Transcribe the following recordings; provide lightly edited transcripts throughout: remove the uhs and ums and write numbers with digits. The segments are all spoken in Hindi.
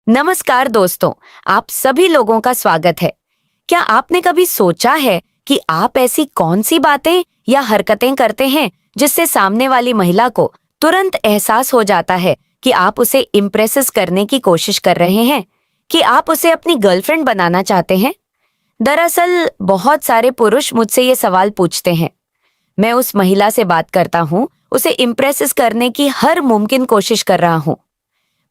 नमस्कार दोस्तों, आप सभी लोगों का स्वागत है। क्या आपने कभी सोचा है कि आप ऐसी कौन सी बातें या हरकतें करते हैं जिससे सामने वाली महिला को तुरंत एहसास हो जाता है कि आप उसे इम्प्रेस करने की कोशिश कर रहे हैं, कि आप उसे अपनी गर्लफ्रेंड बनाना चाहते हैं? दरअसल बहुत सारे पुरुष मुझसे ये सवाल पूछते हैं। मैं उस महिला से बात करता हूँ, उसे इम्प्रेस करने की हर मुमकिन कोशिश कर रहा हूँ।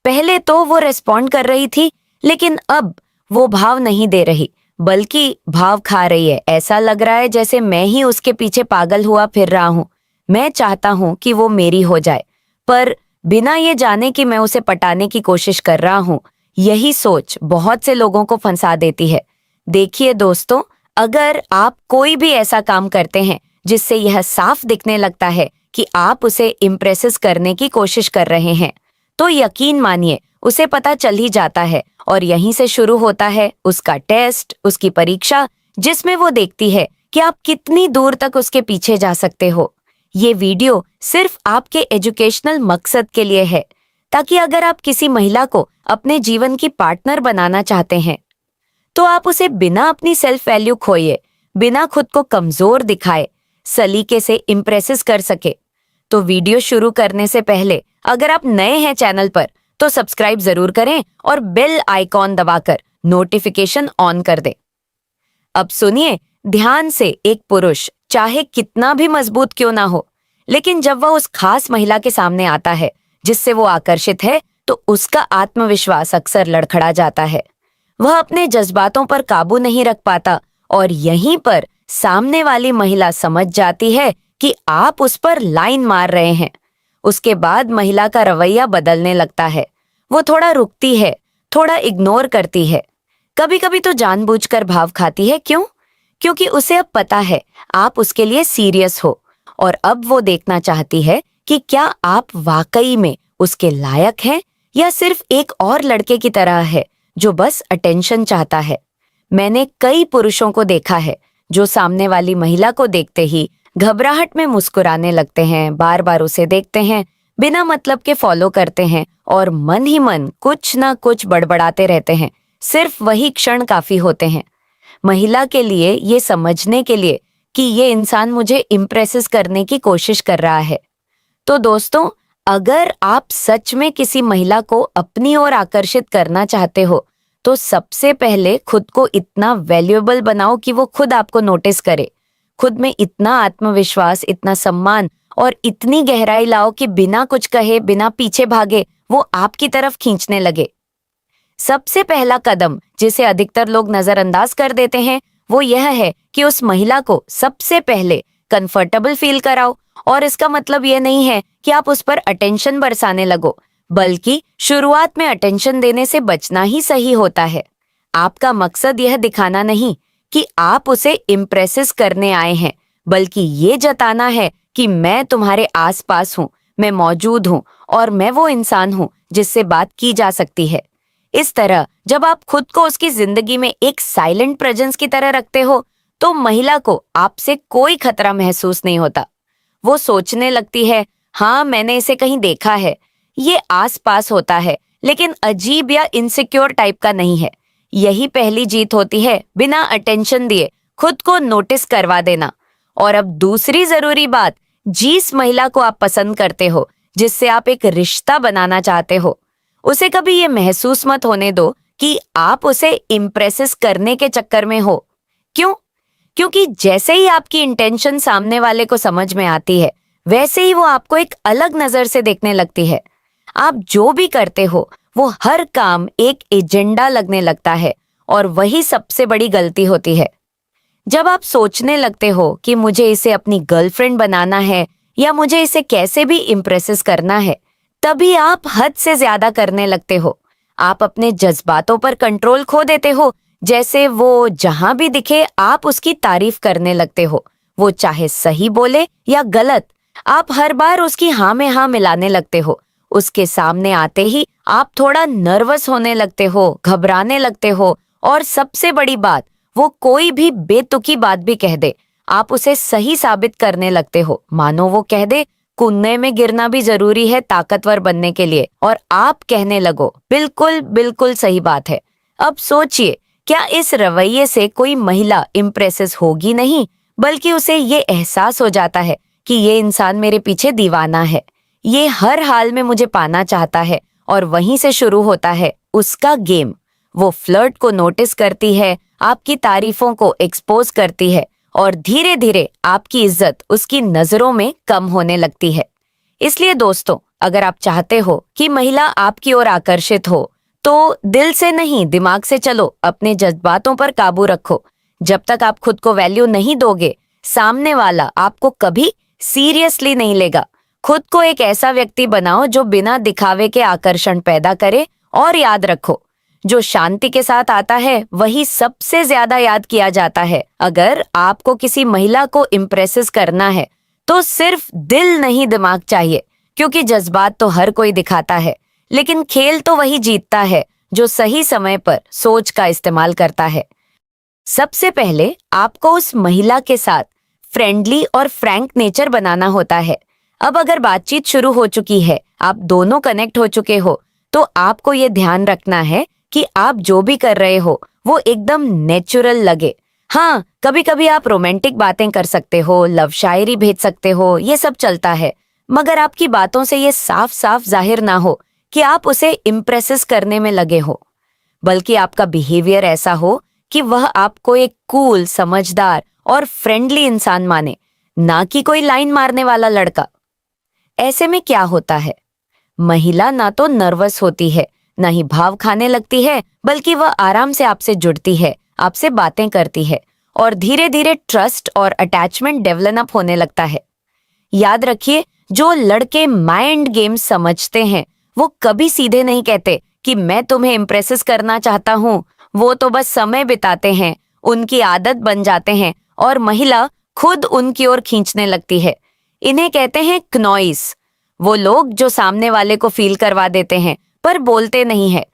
पहले तो वो रेस्पॉन्ड कर रही थी, लेकिन अब वो भाव नहीं दे रही, बल्कि भाव खा रही है। ऐसा लग रहा है जैसे मैं ही उसके पीछे पागल हुआ फिर रहा हूँ। मैं चाहता हूँ कि वो मेरी हो जाए, पर बिना ये जाने कि मैं उसे पटाने की कोशिश कर रहा हूँ। यही सोच बहुत से लोगों को फंसा देती है। देखिए दोस्तों, अगर आप कोई भी ऐसा काम करते हैं जिससे यह साफ दिखने लगता है कि आप उसे इम्प्रेस करने की कोशिश कर रहे हैं, तो यकीन मानिए उसे पता चल ही जाता है, और यहीं से शुरू होता है उसका टेस्ट, उसकी परीक्षा, जिसमें वो देखती है कि आप कितनी दूर तक उसके पीछे जा सकते हो। ये वीडियो सिर्फ आपके एजुकेशनल मकसद के लिए है, ताकि अगर आप किसी महिला को अपने जीवन की पार्टनर बनाना चाहते हैं, तो आप उसे बिना अपनी सेल्फ वैल्यू खोए, बिना खुद को कमजोर दिखाए, सलीके से इम्प्रेस कर सके। तो वीडियो शुरू करने से पहले अगर आप नए हैं चैनल पर, तो सब्सक्राइब जरूर करें और बेल आइकॉन दबाकर नोटिफिकेशन ऑन कर दें। अब सुनिए ध्यान से। एक पुरुष चाहे कितना भी मजबूत क्यों ना हो, लेकिन जब वह उस खास महिला के सामने आता है जिससे वो आकर्षित है, तो उसका आत्मविश्वास अक्सर लड़खड़ा जाता है। वह अपने जज्बातों पर काबू नहीं रख पाता, और यहीं पर सामने वाली महिला समझ जाती है कि आप उस पर लाइन मार रहे हैं। उसके बाद महिला का रवैया बदलने लगता है। वो थोड़ा रुकती है, थोड़ा इग्नोर करती है, कभी कभी तो जानबूझकर भाव खाती है। क्यों? क्योंकि उसे अब पता है आप उसके लिए सीरियस हो, और अब वो देखना चाहती है कि क्या आप वाकई में उसके लायक हैं, या सिर्फ एक और लड़के की तरह है जो बस अटेंशन चाहता है। मैंने कई पुरुषों को देखा है जो सामने वाली महिला को देखते ही घबराहट में मुस्कुराने लगते हैं, बार बार उसे देखते हैं, बिना मतलब के फॉलो करते हैं, और मन ही मन कुछ ना कुछ बड़बड़ाते रहते हैं। सिर्फ वही क्षण काफी होते हैं महिला के लिए ये समझने के लिए कि ये इंसान मुझे इम्प्रेस करने की कोशिश कर रहा है। तो दोस्तों, अगर आप सच में किसी महिला को अपनी ओर आकर्षित करना चाहते हो, तो सबसे पहले खुद को इतना वैल्यूएबल बनाओ कि वो खुद आपको नोटिस करे। खुद में इतना आत्मविश्वास, इतना सम्मान और इतनी गहराई लाओ कि बिना कुछ कहे, बिना पीछे भागे, वो आपकी तरफ खींचने लगे। सबसे पहला कदम जिसे अधिकतर लोग नजरअंदाज कर देते हैं, वो यह है कि उस महिला को सबसे पहले कंफर्टेबल फील कराओ। और इसका मतलब यह नहीं है कि आप उस पर अटेंशन बरसाने लगो, बल्कि शुरुआत में अटेंशन देने से बचना ही सही होता है। आपका मकसद यह दिखाना नहीं कि आप उसे इम्प्रेस करने आए हैं, बल्कि ये जताना है कि मैं तुम्हारे आसपास हूँ, मैं मौजूद हूँ, और मैं वो इंसान हूँ जिससे बात की जा सकती है। इस तरह जब आप खुद को उसकी जिंदगी में एक साइलेंट प्रेजेंस की तरह रखते हो, तो महिला को आपसे कोई खतरा महसूस नहीं होता। वो सोचने लगती है, हाँ मैंने इसे कहीं देखा है, ये आसपास होता है, लेकिन अजीब या इनसिक्योर टाइप का नहीं है। यही पहली जीत होती है, बिना अटेंशन दिए खुद को नोटिस करवा देना। और अब दूसरी जरूरी बात, जिस महिला को आप पसंद करते हो, जिससे आप एक रिश्ता बनाना चाहते हो, उसे कभी ये महसूस मत होने दो कि आप उसे इम्प्रेस करने के चक्कर में हो। क्यों? क्योंकि जैसे ही आपकी इंटेंशन सामने वाले को समझ में आती है, वैसे ही वो आपको एक अलग नजर से देखने लगती है। आप जो भी करते हो, वो हर काम एक एजेंडा लगने लगता है, और वही सबसे बड़ी गलती होती है। जब आप सोचने लगते हो कि मुझे इसे अपनी गर्लफ्रेंड बनाना है, या मुझे इसे कैसे भी इम्प्रेस करना है, तभी आप हद से ज्यादा करने लगते हो। आप अपने जज्बातों पर कंट्रोल खो देते हो। जैसे वो जहां भी दिखे आप उसकी तारीफ करने लगते हो, वो चाहे सही बोले या गलत, आप हर बार उसकी हाँ में हाँ मिलाने लगते हो। उसके सामने आते ही आप थोड़ा नर्वस होने लगते हो, घबराने लगते हो, और सबसे बड़ी बात, वो कोई भी बेतुकी बात भी कह दे, आप उसे सही साबित करने लगते हो। मानो वो कह दे, कुएं में गिरना भी जरूरी है ताकतवर बनने के लिए, और आप कहने लगो बिल्कुल बिल्कुल सही बात है। अब सोचिए, क्या इस रवैये से कोई महिला इम्प्रेसिस होगी नहीं, बल्कि उसे ये एहसास हो जाता है कि ये इंसान मेरे पीछे दीवाना है, ये हर हाल में मुझे पाना चाहता है, और वहीं से शुरू होता है उसका गेम। वो फ्लर्ट को नोटिस करती है, आपकी तारीफों को एक्सपोज करती है, और धीरे धीरे आपकी इज्जत उसकी नजरों में कम होने लगती है। इसलिए दोस्तों, अगर आप चाहते हो कि महिला आपकी ओर आकर्षित हो, तो दिल से नहीं दिमाग से चलो, अपने जज्बातों पर काबू रखो। जब तक आप खुद को वैल्यू नहीं दोगे, सामने वाला आपको कभी सीरियसली नहीं लेगा। खुद को एक ऐसा व्यक्ति बनाओ जो बिना दिखावे के आकर्षण पैदा करे, और याद रखो, जो शांति के साथ आता है वही सबसे ज्यादा याद किया जाता है। अगर आपको किसी महिला को इम्प्रेसिस करना है तो सिर्फ दिल नहीं दिमाग चाहिए, क्योंकि जज्बात तो हर कोई दिखाता है, लेकिन खेल तो वही जीतता है जो सही समय पर सोच का इस्तेमाल करता है। सबसे पहले आपको उस महिला के साथ फ्रेंडली और फ्रैंक नेचर बनाना होता है। अब अगर बातचीत शुरू हो चुकी है, आप दोनों कनेक्ट हो चुके हो, तो आपको ये ध्यान रखना है कि आप जो भी कर रहे हो वो एकदम नेचुरल लगे। हाँ, कभी कभी आप रोमांटिक बातें कर सकते हो, लव शायरी भेज सकते हो, ये सब चलता है, मगर आपकी बातों से ये साफ साफ जाहिर ना हो कि आप उसे इम्प्रेसिस करने में लगे हो, बल्कि आपका बिहेवियर ऐसा हो कि वह आपको एक कूल, समझदार और फ्रेंडली इंसान माने, ना कि कोई लाइन मारने वाला लड़का। ऐसे में क्या होता है, महिला ना तो नर्वस होती है, ना ही भाव खाने लगती है, बल्कि वह आराम से आपसे जुड़ती है, आपसे बातें करती है, और धीरे धीरे ट्रस्ट और अटैचमेंट डेवलप होने लगता है। याद रखिए, जो लड़के माइंड गेम्स समझते हैं वो कभी सीधे नहीं कहते कि मैं तुम्हें इम्प्रेसिस करना चाहता हूँ। वो तो बस समय बिताते हैं, उनकी आदत बन जाते हैं, और महिला खुद उनकी ओर खींचने लगती है। इन्हें कहते हैं क्नॉइस, वो लोग जो सामने वाले को फील करवा देते हैं पर बोलते नहीं है।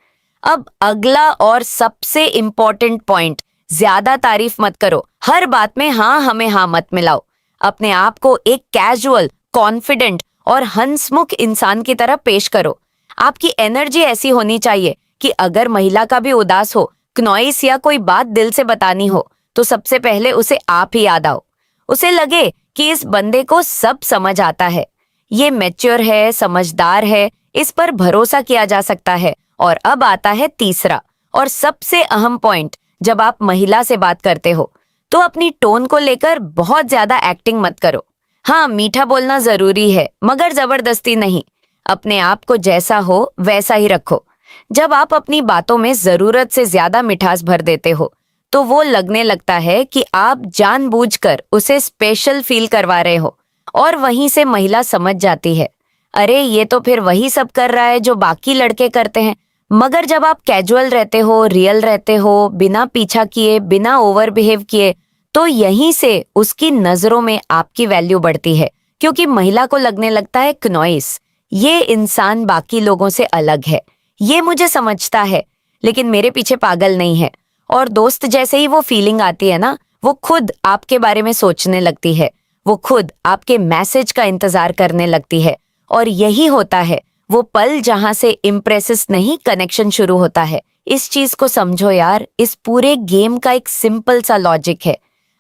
अब अगला और सबसे इम्पोर्टेंट पॉइंट, ज्यादा तारीफ मत करो, हर बात में हाँ हमें हाँ मत मिलाओ। अपने आप को एक कैजुअल, कॉन्फिडेंट और हंसमुख इंसान की तरह पेश करो। आपकी एनर्जी ऐसी होनी चाहिए कि अगर महिला का भी उदास हो, क्नॉइस या कोई बात दिल से बतानी हो, तो सबसे पहले उसे आप ही याद आओ। उसे लगे कि इस बंदे को सब समझ आता है, ये मैच्योर है, समझदार है, इस पर भरोसा किया जा सकता है। और अब आता है तीसरा और सबसे अहम पॉइंट, जब आप महिला से बात करते हो तो अपनी टोन को लेकर बहुत ज्यादा एक्टिंग मत करो। हाँ, मीठा बोलना जरूरी है, मगर जबरदस्ती नहीं। अपने आप को जैसा हो वैसा ही रखो। जब आप अपनी बातों में जरूरत से ज्यादा मिठास भर देते हो, तो वो लगने लगता है कि आप जानबूझकर उसे स्पेशल फील करवा रहे हो, और वहीं से महिला समझ जाती है, अरे ये तो फिर वही सब कर रहा है जो बाकी लड़के करते हैं। मगर जब आप कैजुअल रहते हो, रियल रहते हो, बिना पीछा किए, बिना ओवर बिहेव किए, तो यहीं से उसकी नजरों में आपकी वैल्यू बढ़ती है, क्योंकि महिला को लगने लगता है क्नॉइस, ये इंसान बाकी लोगों से अलग है, ये मुझे समझता है लेकिन मेरे पीछे पागल नहीं है। और दोस्त जैसे ही वो फीलिंग आती है ना, वो खुद आपके बारे में सोचने लगती है, वो खुद आपके मैसेज का इंतजार करने लगती है। और यही होता है वो पल जहां से इम्प्रेसिस नहीं, कनेक्शन शुरू होता है। इस चीज को समझो यार, इस पूरे गेम का एक सिंपल सा लॉजिक है।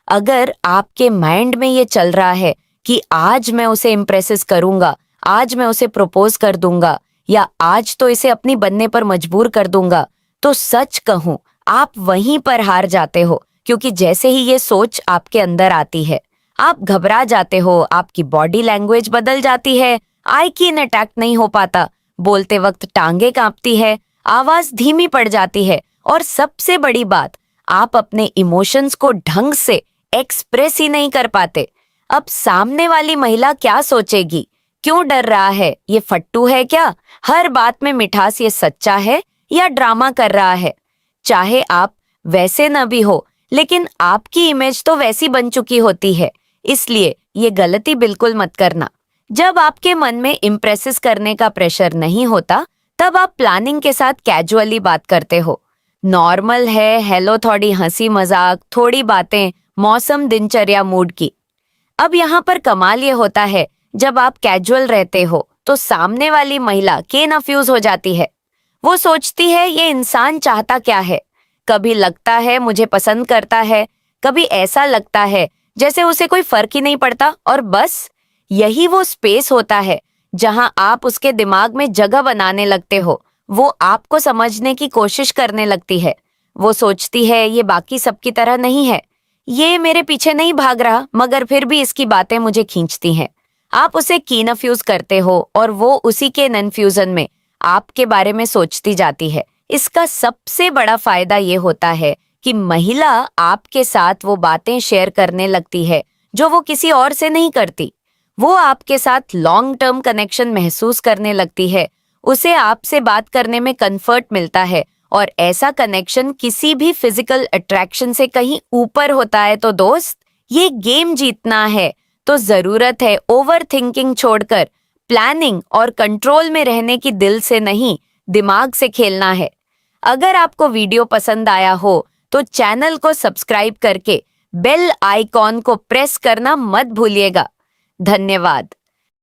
अगर आपके माइंड में ये चल रहा है कि आज मैं उसे इम्प्रेसिस करूंगा, आज मैं उसे प्रपोज कर दूंगा, या आज तो इसे अपनी बनने पर मजबूर कर दूंगा, तो सच कहूं आप वहीं पर हार जाते हो। क्योंकि जैसे ही ये सोच आपके अंदर आती है, आप घबरा जाते हो, आपकी बॉडी लैंग्वेज बदल जाती है, आई कीन अटैक नहीं हो पाता, बोलते वक्त टांगे कांपती है, आवाज धीमी पड़ जाती है, और सबसे बड़ी बात, आप अपने इमोशंस को ढंग से एक्सप्रेस ही नहीं कर पाते। अब सामने वाली महिला क्या सोचेगी, क्यों डर रहा है, ये फट्टू है क्या, हर बात में मिठास, ये सच्चा है या ड्रामा कर रहा है। चाहे आप वैसे न भी हो, लेकिन आपकी इमेज तो वैसी बन चुकी होती है। इसलिए ये गलती बिल्कुल मत करना। जब आपके मन में इम्प्रेसिस करने का प्रेशर नहीं होता, तब आप प्लानिंग के साथ कैजुअली बात करते हो। नॉर्मल है, हेलो, थोड़ी हंसी मजाक, थोड़ी बातें, मौसम, दिनचर्या, मूड की। अब यहाँ पर कमाल ये होता है, जब आप कैजुअल रहते हो तो सामने वाली महिला कन्फ्यूज हो जाती है। वो सोचती है ये इंसान चाहता क्या है। कभी लगता है मुझे पसंद करता है, कभी ऐसा लगता है जैसे उसे कोई फर्क ही नहीं पड़ता, और बस यही वो स्पेस होता है जहां आप उसके दिमाग में जगह बनाने लगते हो। वो आपको समझने की कोशिश करने लगती है। वो सोचती है ये बाकी सबकी तरह नहीं है, ये मेरे पीछे नहीं भाग रहा, मगर फिर भी इसकी बातें मुझे खींचती हैं। आप उसे कन्फ्यूज करते हो और वो उसी के कन्फ्यूजन में आपके बारे में सोचती जाती है। इसका सबसे बड़ा फायदा ये होता है कि महिला आपके साथ वो बातें शेयर करने लगती है जो वो किसी और से नहीं करती। वो आपके साथ लॉन्ग टर्म कनेक्शन महसूस करने लगती है। उसे आपसे बात करने में कंफर्ट मिलता है, और ऐसा कनेक्शन किसी भी फिजिकल अट्रैक्शन से कहीं ऊपर होता है। तो दोस्त, ये गेम जीतना है तो जरूरत है ओवर थिंकिंग छोड़कर प्लानिंग और कंट्रोल में रहने की, दिल से नहीं दिमाग से खेलना है। अगर आपको वीडियो पसंद आया हो तो चैनल को सब्सक्राइब करके बेल आइकॉन को प्रेस करना मत भूलिएगा। धन्यवाद।